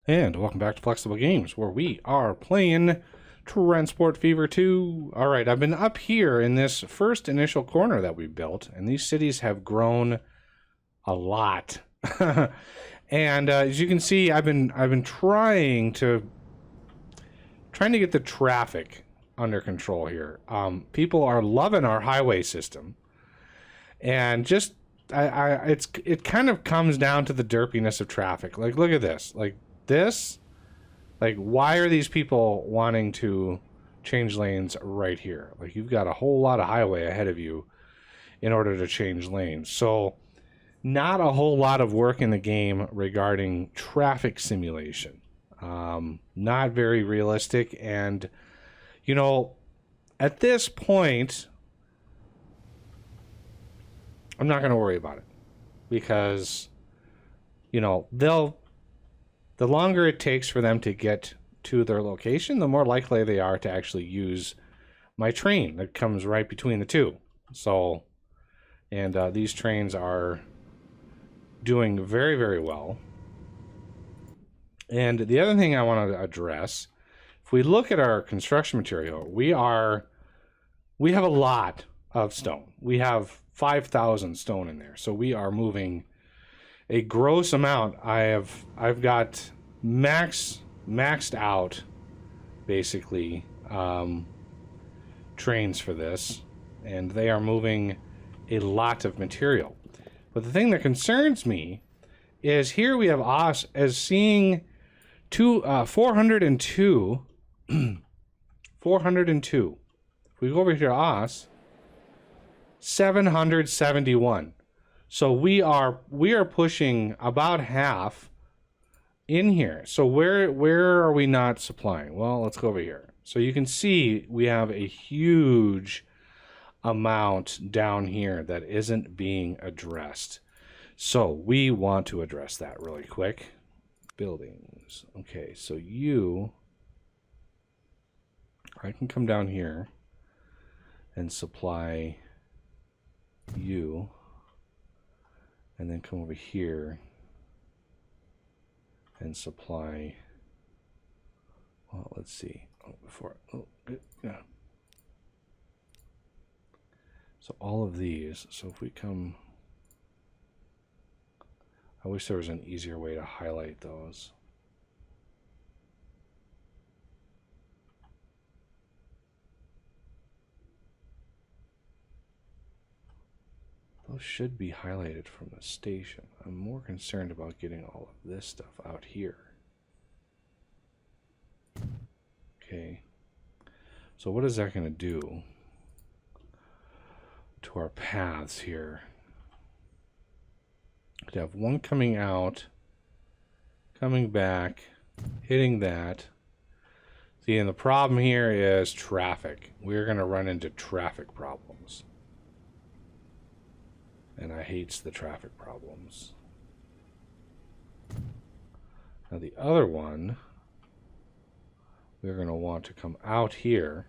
And welcome back to Flexible Games, where we are playing Transport Fever 2. Alright, I've been up here in this first initial corner that we built, and these cities have grown a lot. And as you can see, I've been trying to get the traffic under control here. People are loving our highway system, and just it kind of comes down to the derpiness of traffic. Like, look at this. Like, why are these people wanting to change lanes right here? Like, you've got a whole lot of highway ahead of you in order to change lanes. So not a whole lot of work in the game regarding traffic simulation. Not very realistic. And, you know, at this point, I'm not going to worry about it because, you know, the longer it takes for them to get to their location, the more likely they are to actually use my train that comes right between the two. So, and these trains are doing very, very well. And the other thing I want to address, if we look at our construction material, we have a lot of stone. We have 5,000 stone in there. So we are moving a gross amount. I've got maxed out basically trains for this, and they are moving a lot of material. But the thing that concerns me is here we have us as seeing 402 402. If we go over here to us, 771. So we are pushing about half in here. So where are we not supplying? Well, let's go over here. So you can see we have a huge amount down here that isn't being addressed. So we want to address that really quick. Buildings. Okay, so I can come down here and supply you, and then come over here and supply, well, let's see, yeah. So all of these, so if we come, I wish there was an easier way to highlight those. Those should be highlighted from the station. I'm more concerned about getting all of this stuff out here. Okay. So what is that going to do to our paths here? To have one coming out, coming back, hitting that. See, and the problem here is traffic. We're going to run into traffic problems. And I hate the traffic problems. Now the other one, we're going to want to come out here,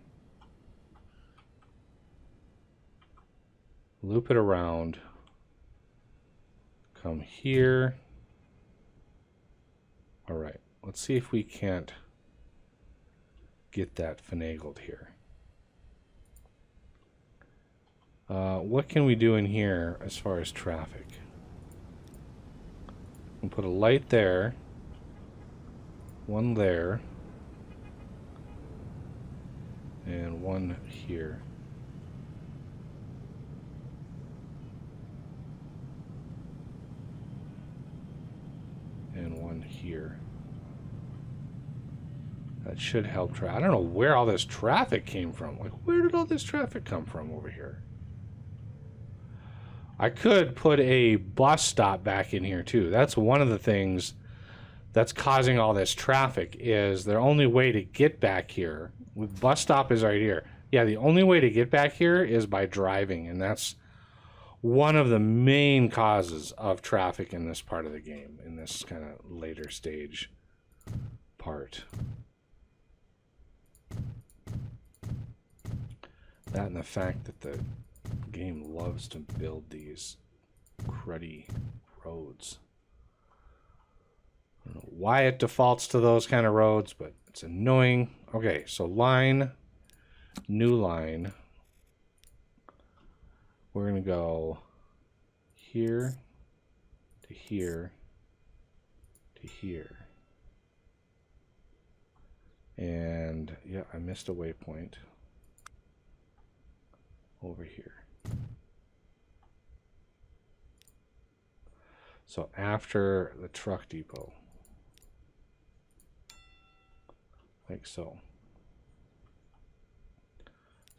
loop it around, come here. All right, let's see if we can't get that finagled here. What can we do in here as far as traffic? We'll put a light there, one there, and one here. And one here. That should help. I don't know where all this traffic came from. Like, where did all this traffic come from over here? I could put a bus stop back in here too. That's one of the things that's causing all this traffic, is their only way to get back here. With bus stop is right here. Yeah, the only way to get back here is by driving, and that's one of the main causes of traffic in this part of the game, in this kind of later stage part. That and the fact that the game loves to build these cruddy roads. I don't know why it defaults to those kind of roads, but it's annoying. Okay, so line, new line. We're going to go here to here to here. And yeah, I missed a waypoint over here. So after the truck depot, like so.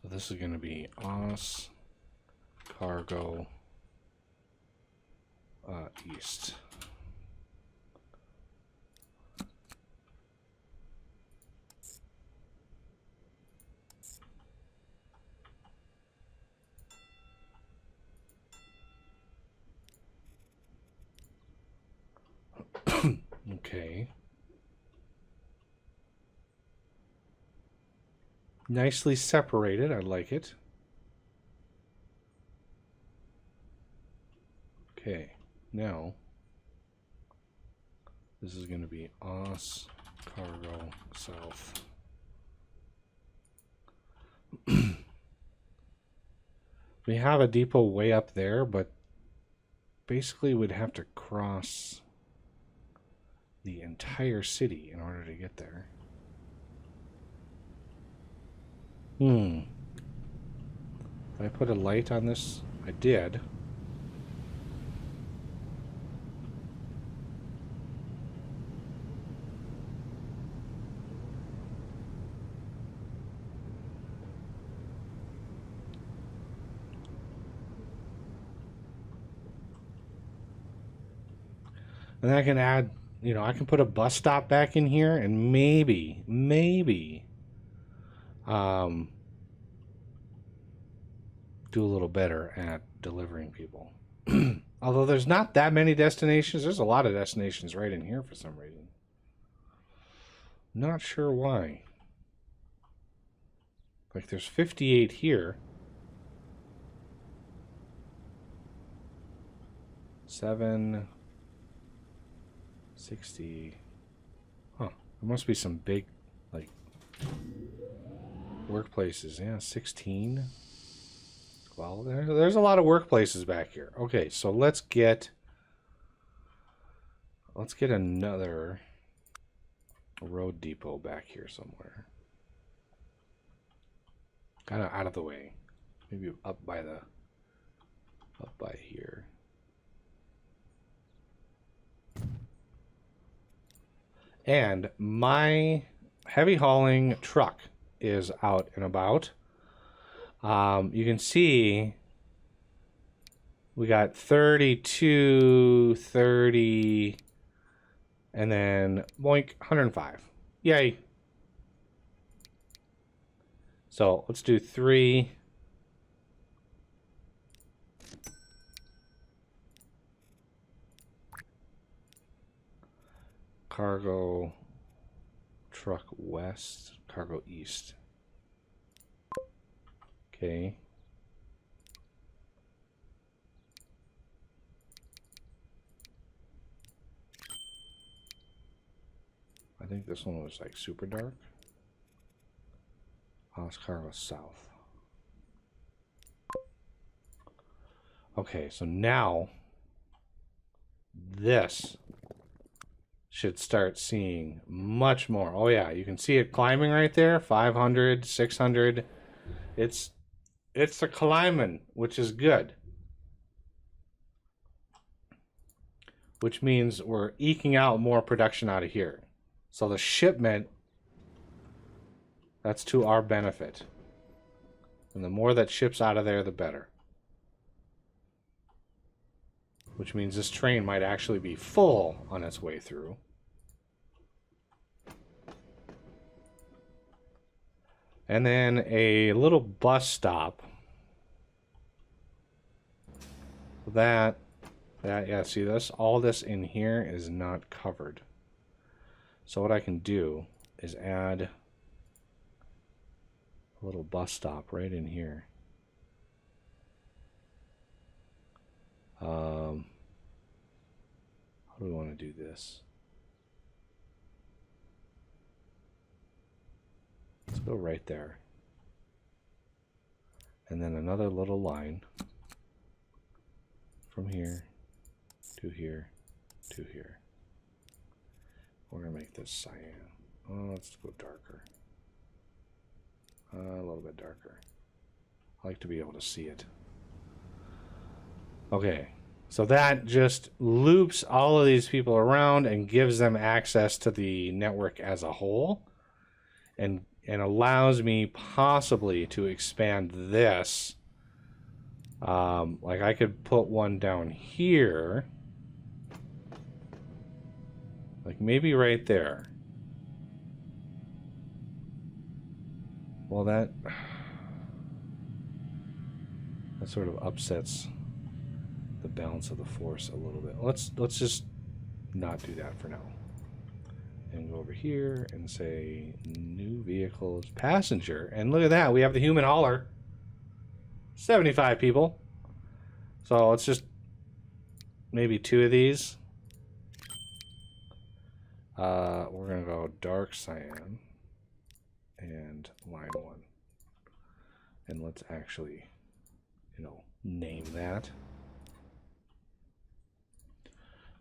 So this is going to be OS cargo east. Okay. Nicely separated. I like it. Okay. Now, this is going to be OS cargo south. We have a depot way up there, but basically we'd have to cross the entire city in order to get there. Did I put a light on this? I did. And I can add, you know, I can put a bus stop back in here and maybe do a little better at delivering people. Although there's not that many destinations. There's a lot of destinations right in here for some reason. Not sure why. Like there's 58 here. 760. Huh. There must be some big, like, workplaces. Yeah, 16. Well, there's a lot of workplaces back here. Okay, so let's get another road depot back here somewhere. Kind of out of the way. Maybe up by here. And my heavy hauling truck is out and about. You can see we got 32, 30, and then boink, 105. Yay. So let's do 3. Cargo truck west, cargo east. Okay. I think this one was like super dark. House cargo south. Okay, so now this should start seeing much more. Oh yeah, you can see it climbing right there. 500, 600. It's a climbing, which is good. Which means we're eking out more production out of here. So the shipment, that's to our benefit. And the more that ships out of there, the better. Which means this train might actually be full on its way through. And then a little bus stop. Yeah, see this? All this in here is not covered. So what I can do is add a little bus stop right in here. How do we want to do this? Go right there. And then another little line from here to here to here. We're going to make this cyan. Oh, let's go darker. A little bit darker. I like to be able to see it. Okay, so that just loops all of these people around and gives them access to the network as a whole, and allows me possibly to expand this. Like I could put one down here, like maybe right there. Well, that sort of upsets the balance of the force a little bit. Let's just not do that for now. And go over here and say new vehicles, passenger. And look at that, we have the human hauler. 75 people. So let's just maybe 2 of these. We're gonna go dark cyan and line 1. And let's actually, you know, name that.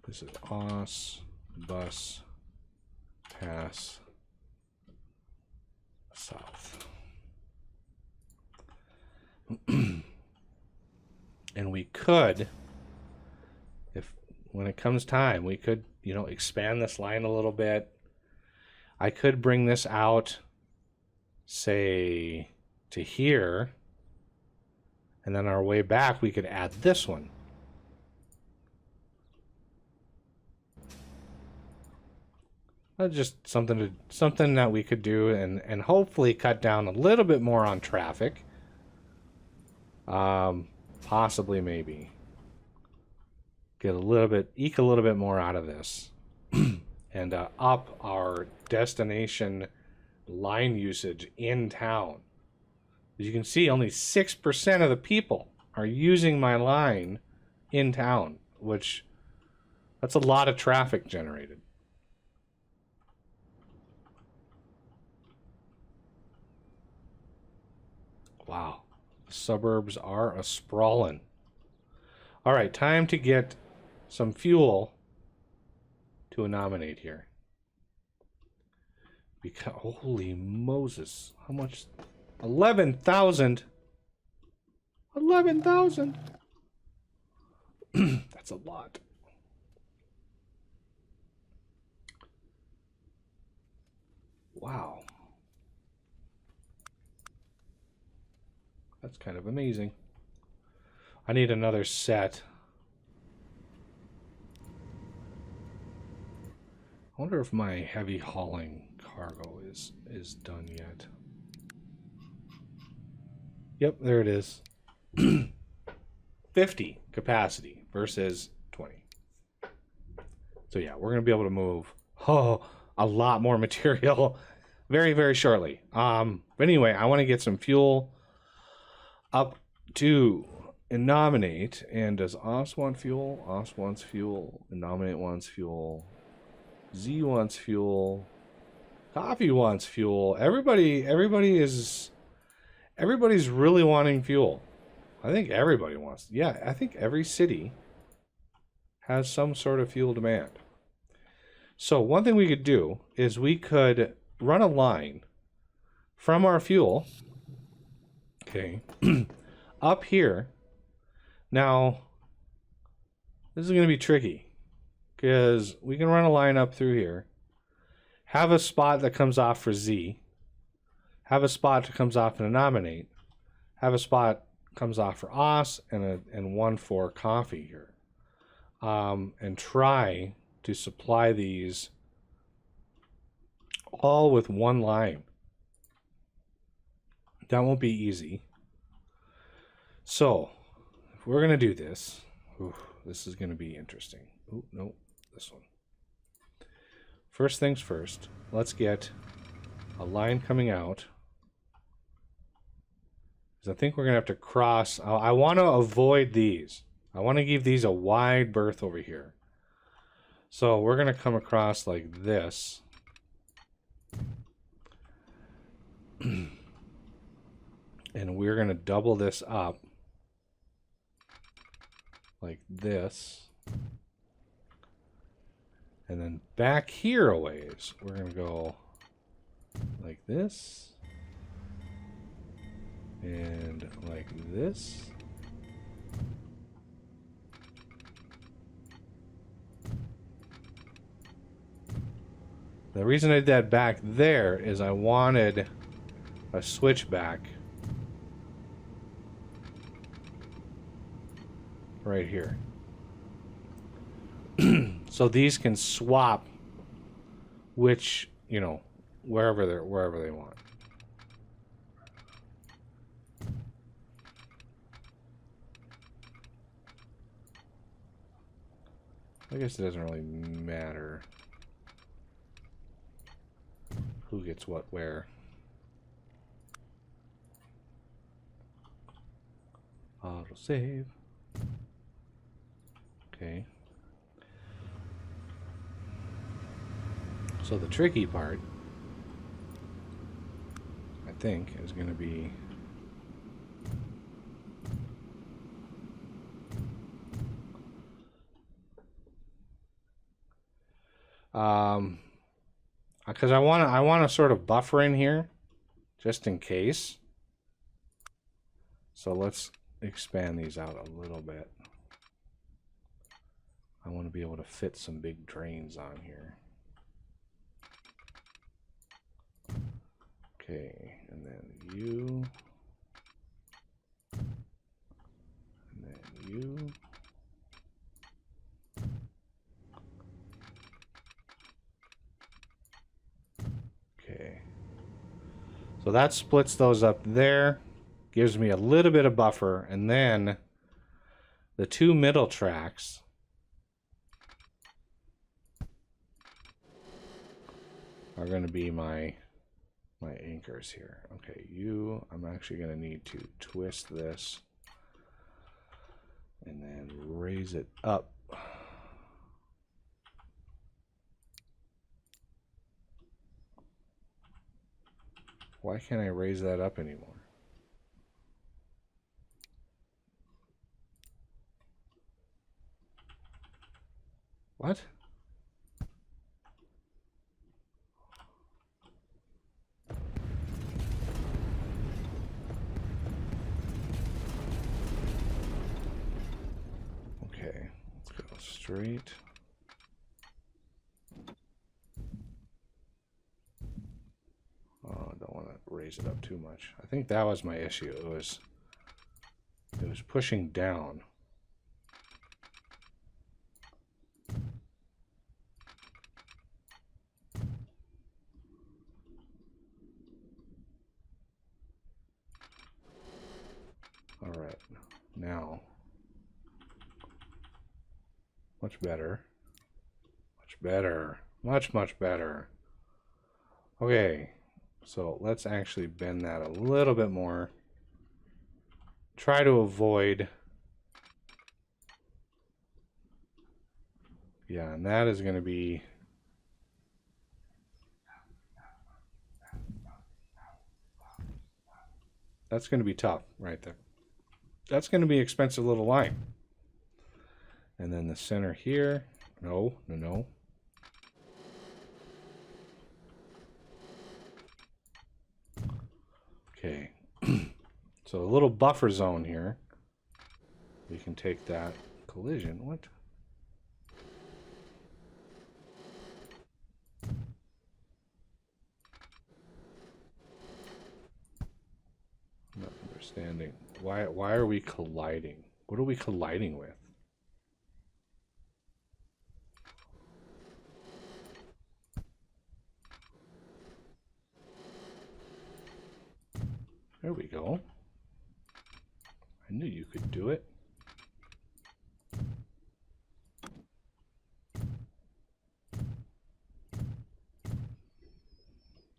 This is OS, bus, pass, south. And we could, if when it comes time, we could, you know, expand this line a little bit. I could bring this out, say, to here, and then our way back we could add this one. Just something that we could do, and hopefully cut down a little bit more on traffic. Possibly, maybe get a little bit, eke a little bit more out of this, and up our destination line usage in town. As you can see, only 6% of the people are using my line in town, which that's a lot of traffic generated. Wow, the suburbs are a sprawling. All right, time to get some fuel to a nominate here. Because holy Moses, how much? 11,000. 11,000. That's a lot. Wow. That's kind of amazing. I need another set. I wonder if my heavy hauling cargo is done yet. Yep, there it is. 50 capacity versus 20. So yeah, we're going to be able to move a lot more material very, very shortly. But anyway, I want to get some fuel up to and nominate. And does OS want fuel? OS wants fuel. And nominate wants fuel. Z wants fuel. Coffee wants fuel. Everybody's really wanting fuel. I think everybody wants. Yeah, I think every city has some sort of fuel demand. So one thing we could do is we could run a line from our fuel, okay, up here. Now, this is going to be tricky because we can run a line up through here, have a spot that comes off for Z, have a spot that comes off in a nominate, have a spot comes off for OS, and one for coffee here, and try to supply these all with one line. That won't be easy. So, if we're going to do this, this is going to be interesting. Oh, no, this one. First things first, let's get a line coming out. Because I think we're going to have to cross. I want to avoid these. I want to give these a wide berth over here. So we're going to come across like this. And we're going to double this up like this. And then back here a ways, we're going to go like this. And like this. The reason I did that back there is I wanted a switchback right here. So these can swap which, you know, wherever they want. I guess it doesn't really matter who gets what where. Auto save. Okay. So the tricky part, I think, is going to be because I want to sort of buffer in here just in case. So let's expand these out a little bit. I want to be able to fit some big drains on here. Okay, and then you, and then you. Okay, so that splits those up there, gives me a little bit of buffer, and then the two middle tracks are going to be my anchors here. Okay, you, I'm actually going to need to twist this and then raise it up. Why can't I raise that up anymore? What? Okay, let's go straight. Oh, I don't want to raise it up too much. I think that was my issue. It was pushing down. All right, now much better, much better, much better. Okay, so let's actually bend that a little bit more. Try to avoid. Yeah, and that is going to be. That's going to be tough right there. That's going to be an expensive little line. And then the center here. No, no, no. Okay. So a little buffer zone here. We can take that collision. What? I'm not understanding. Why are we colliding? What are we colliding with? There we go. I knew you could do it.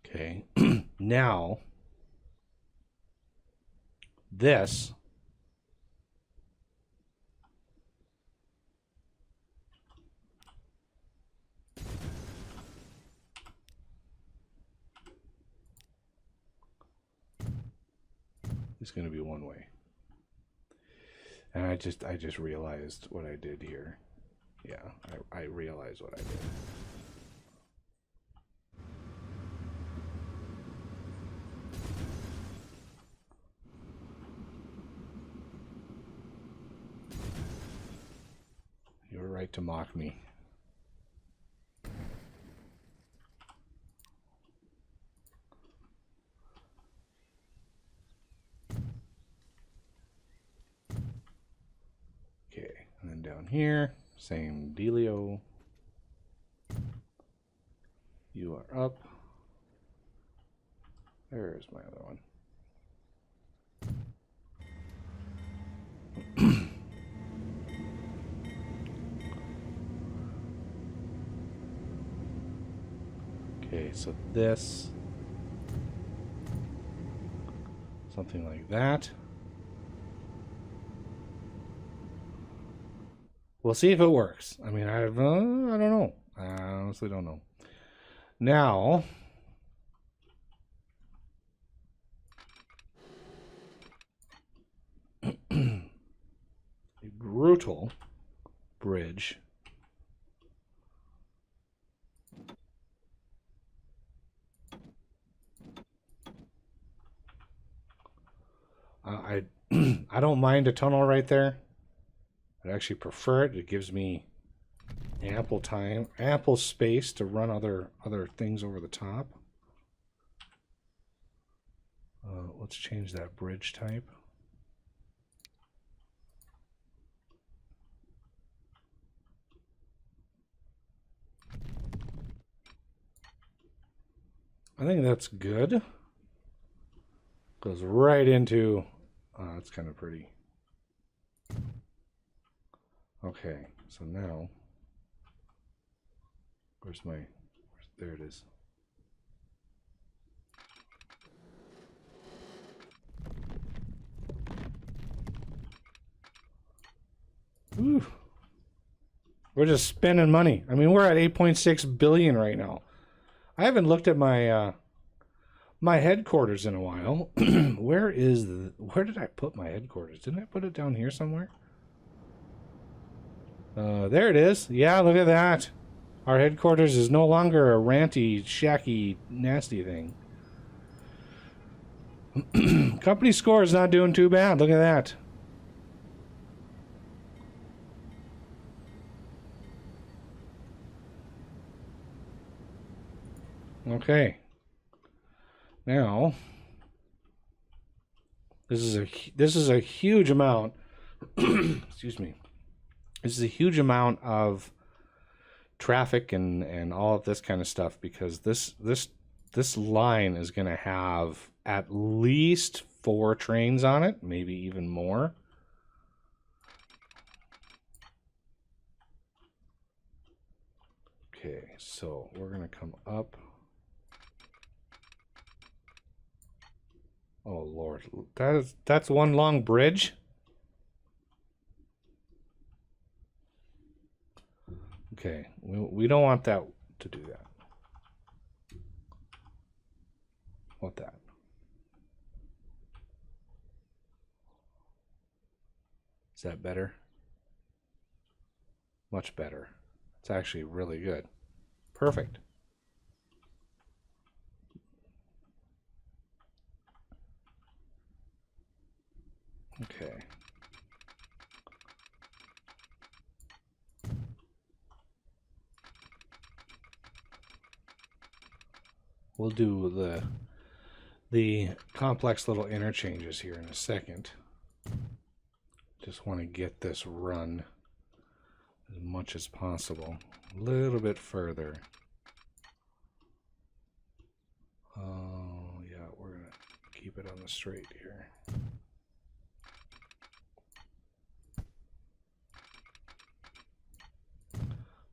Okay. Now, this is going to be one way. And I just realized what I did here. Yeah, I realized what I did. You were right to mock me. Okay, and then down here, same dealio. You are up. There's my other one. Okay, so this, something like that. We'll see if it works. I mean, I don't know. I honestly don't know. Now, a brutal bridge. I I don't mind a tunnel right there. I actually prefer it. It gives me ample time, ample space to run other things over the top. Let's change that bridge type. I think that's good. Goes right into, it's kind of pretty. Okay, so now, there it is. Ooh. We're just spending money. I mean, we're at 8.6 billion right now. I haven't looked at my my headquarters in a while. Where did I put my headquarters? Didn't I put it down here somewhere? There it is. Yeah, look at that. Our headquarters is no longer a ranty, shacky, nasty thing. Company score is not doing too bad. Look at that. Okay. Now, this is a huge amount. Excuse me. This is a huge amount of traffic and all of this kind of stuff, because this line is going to have at least 4 trains on it, maybe even more. Okay, so we're going to come up. Oh Lord, that's one long bridge. Okay, we don't want that to do that. Want that. Is that better? Much better. It's actually really good. Perfect. Okay. We'll do the complex little interchanges here in a second. Just want to get this run as much as possible. A little bit further. Oh, yeah, we're going to keep it on the straight here.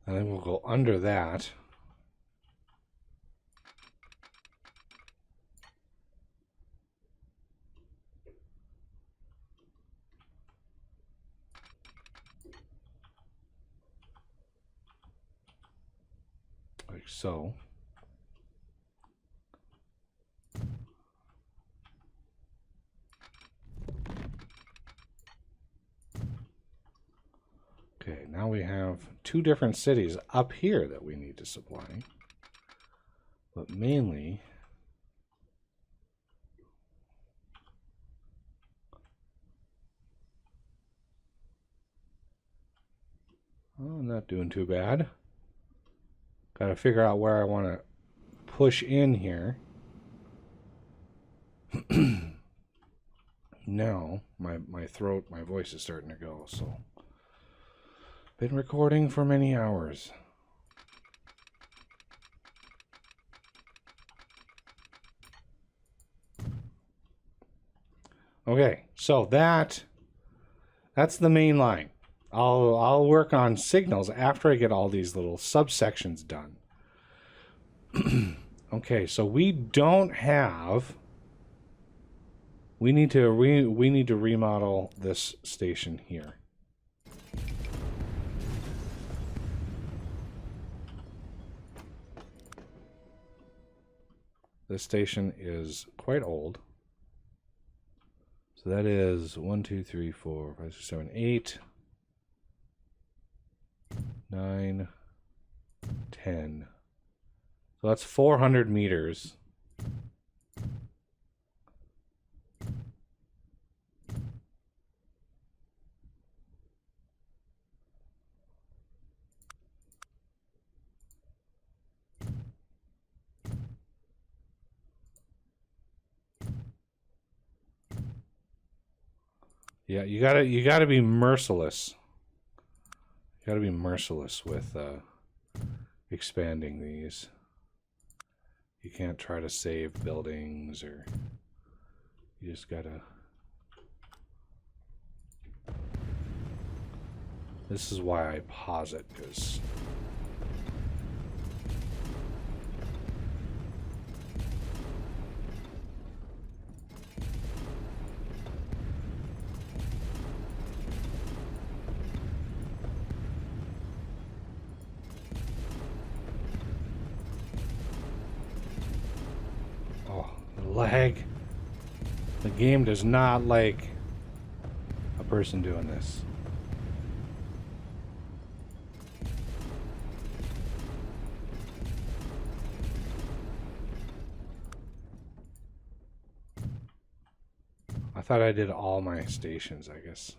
And then we'll go under that. Like so. now we have 2 different cities up here that we need to supply. But mainly... Oh, I'm not doing too bad. Got to figure out where I want to push in here. Now, my throat, my voice is starting to go, so... Been recording for many hours. Okay, so that's the main line. I'll work on signals after I get all these little subsections done. Okay, so we don't have... We need to remodel this station here. This station is quite old. So that is 1, 2, 3, 4, 5, 6, 7, 8, 9, 10. So that's 400 meters. Yeah, you gotta be merciless. You gotta be merciless with expanding these. You can't try to save buildings, or you just gotta... This is why I pause it, because... Lag. The game does not like a person doing this. I thought I did all my stations, I guess.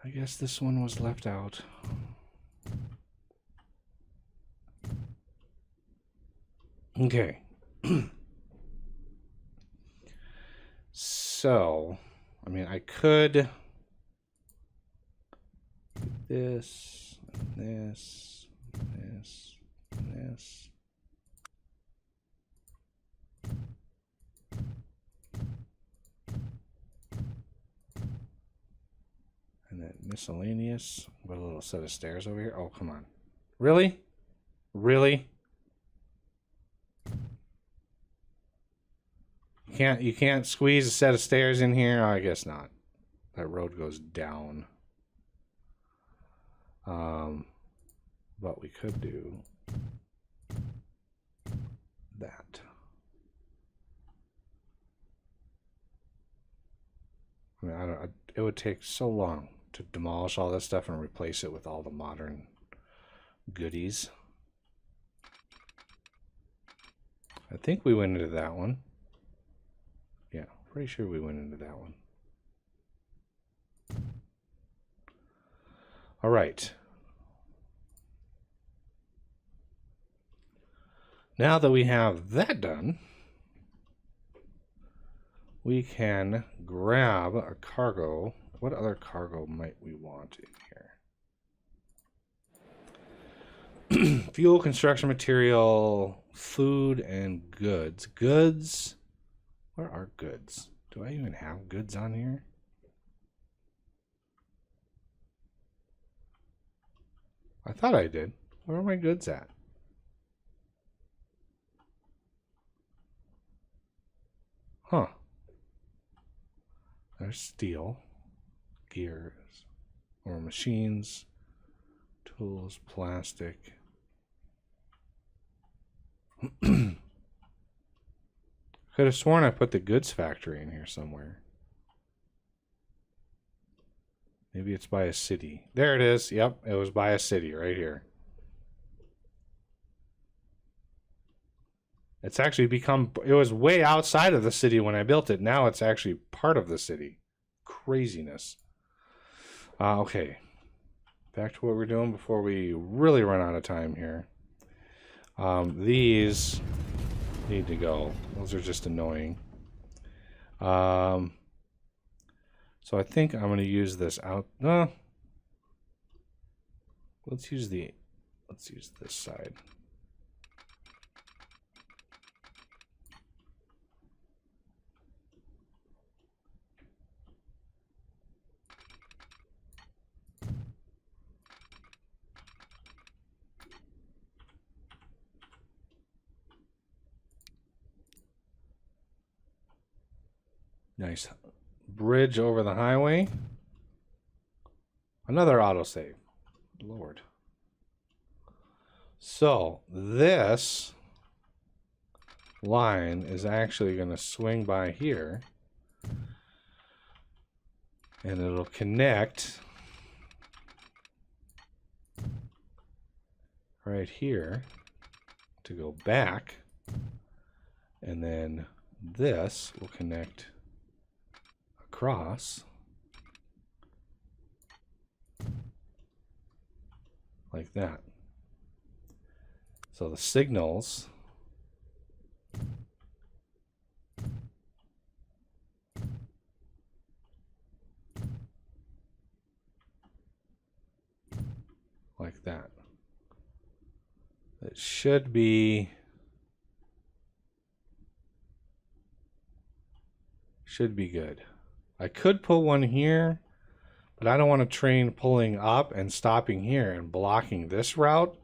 I guess this one was left out. Okay. So, I mean, I could this, this, this, this. And then miscellaneous. What a little set of stairs over here. Oh, come on. Really? Really? You can't squeeze a set of stairs in here? Oh, I guess not. That road goes down. But we could do that. I mean, it would take so long to demolish all this stuff and replace it with all the modern goodies. I think we went into that one. Yeah, pretty sure we went into that one. All right. Now that we have that done, we can grab a cargo. What other cargo might we want in here? Fuel, construction material, food, and goods. Goods. Where are goods? Do I even have goods on here? I thought I did. Where are my goods at? Huh. There's steel, gears, or machines, tools, plastic. Could have sworn I put the goods factory in here somewhere. Maybe it's by a city. There it is. Yep, it was by a city right here. It's actually become, it was way outside of the city when I built it. Now it's actually part of the city. Craziness. Okay. Back to what we're doing before we really run out of time here. These need to go. Those are just annoying. So I think I'm going to use this out. No. Let's use this side. Nice bridge over the highway. Another autosave. Lord. So this line is actually going to swing by here. And it'll connect right here to go back. And then this will connect across like that. So the signals like that. It should be good. I could put one here, but I don't want a train pulling up and stopping here and blocking this route,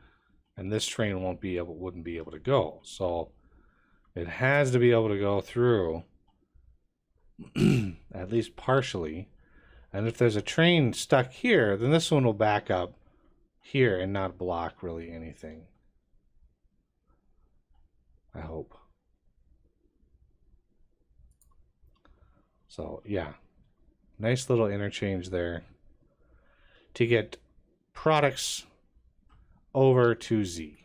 and this train wouldn't be able to go. So it has to be able to go through at least partially. And if there's a train stuck here, then this one will back up here and not block really anything. I hope. So yeah, nice little interchange there to get products over to Z.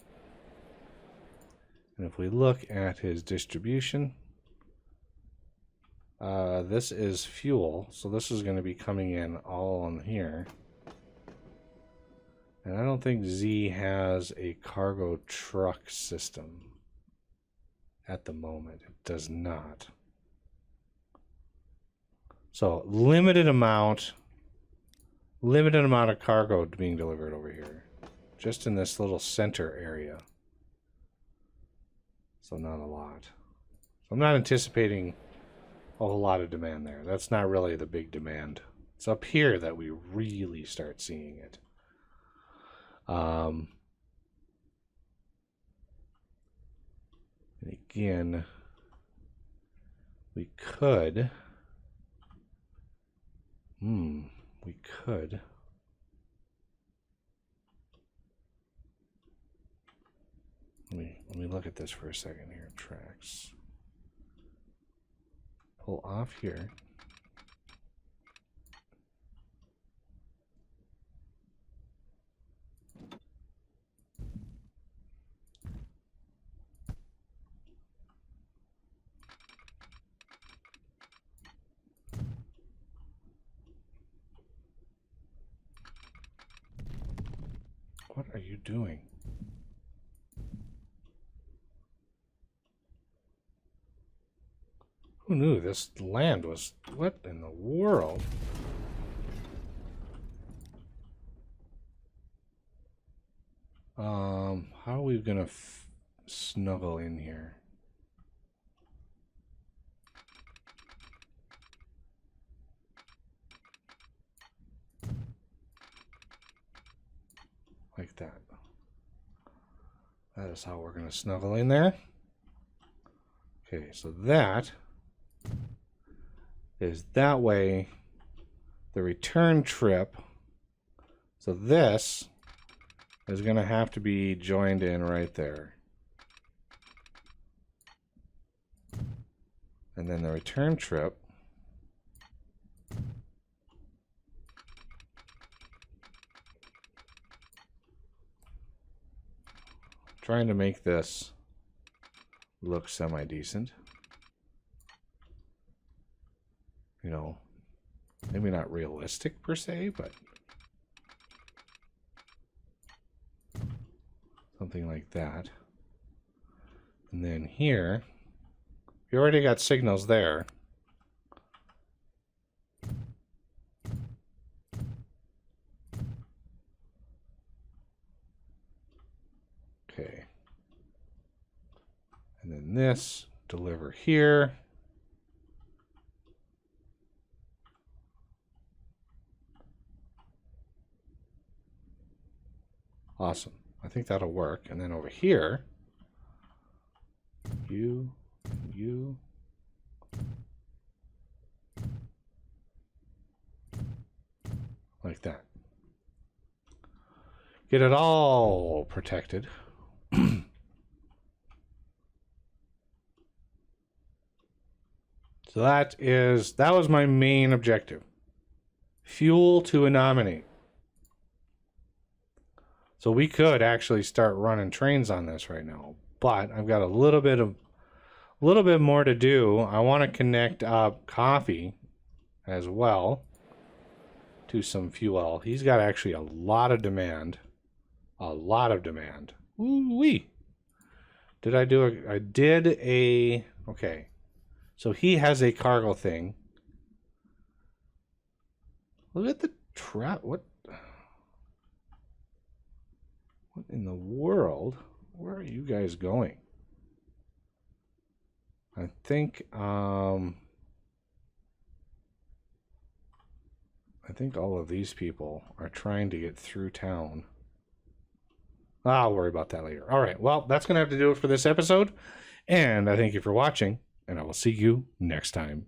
And if we look at his distribution, this is fuel, so this is going to be coming in all on here. And I don't think Z has a cargo truck system at the moment. It does not. So limited amount of cargo being delivered over here, just in this little center area. So not a lot. So I'm not anticipating a whole lot of demand there. That's not really the big demand. It's up here that we really start seeing it. And again, we could. We could. Let me look at this for a second here. Tracks. Pull off here. What are you doing? Who knew this land was... What in the world? How are we gonna snuggle in here? Like that. That is how we're gonna snuggle in there. Okay, so that is that way. The return trip. So this is going to have to be joined in right there. And then the return trip trying to make this look semi-decent. You know, maybe not realistic per se, but something like that. And then here, you already got signals there. Okay. And then this, deliver here. Awesome. I think that'll work. And then over here, you, like that. Get it all protected. So that was my main objective. Fuel to a nominee. So we could actually start running trains on this right now, but I've got a little bit more to do. I want to connect up Coffee as well to some fuel. He's got actually a lot of demand. A lot of demand. Ooh-wee. I did a, okay. So he has a cargo thing. Look at the trap. What in the world? Where are you guys going? I think all of these people are trying to get through town. I'll worry about that later. All right, well, that's going to have to do it for this episode. And I thank you for watching, and I will see you next time.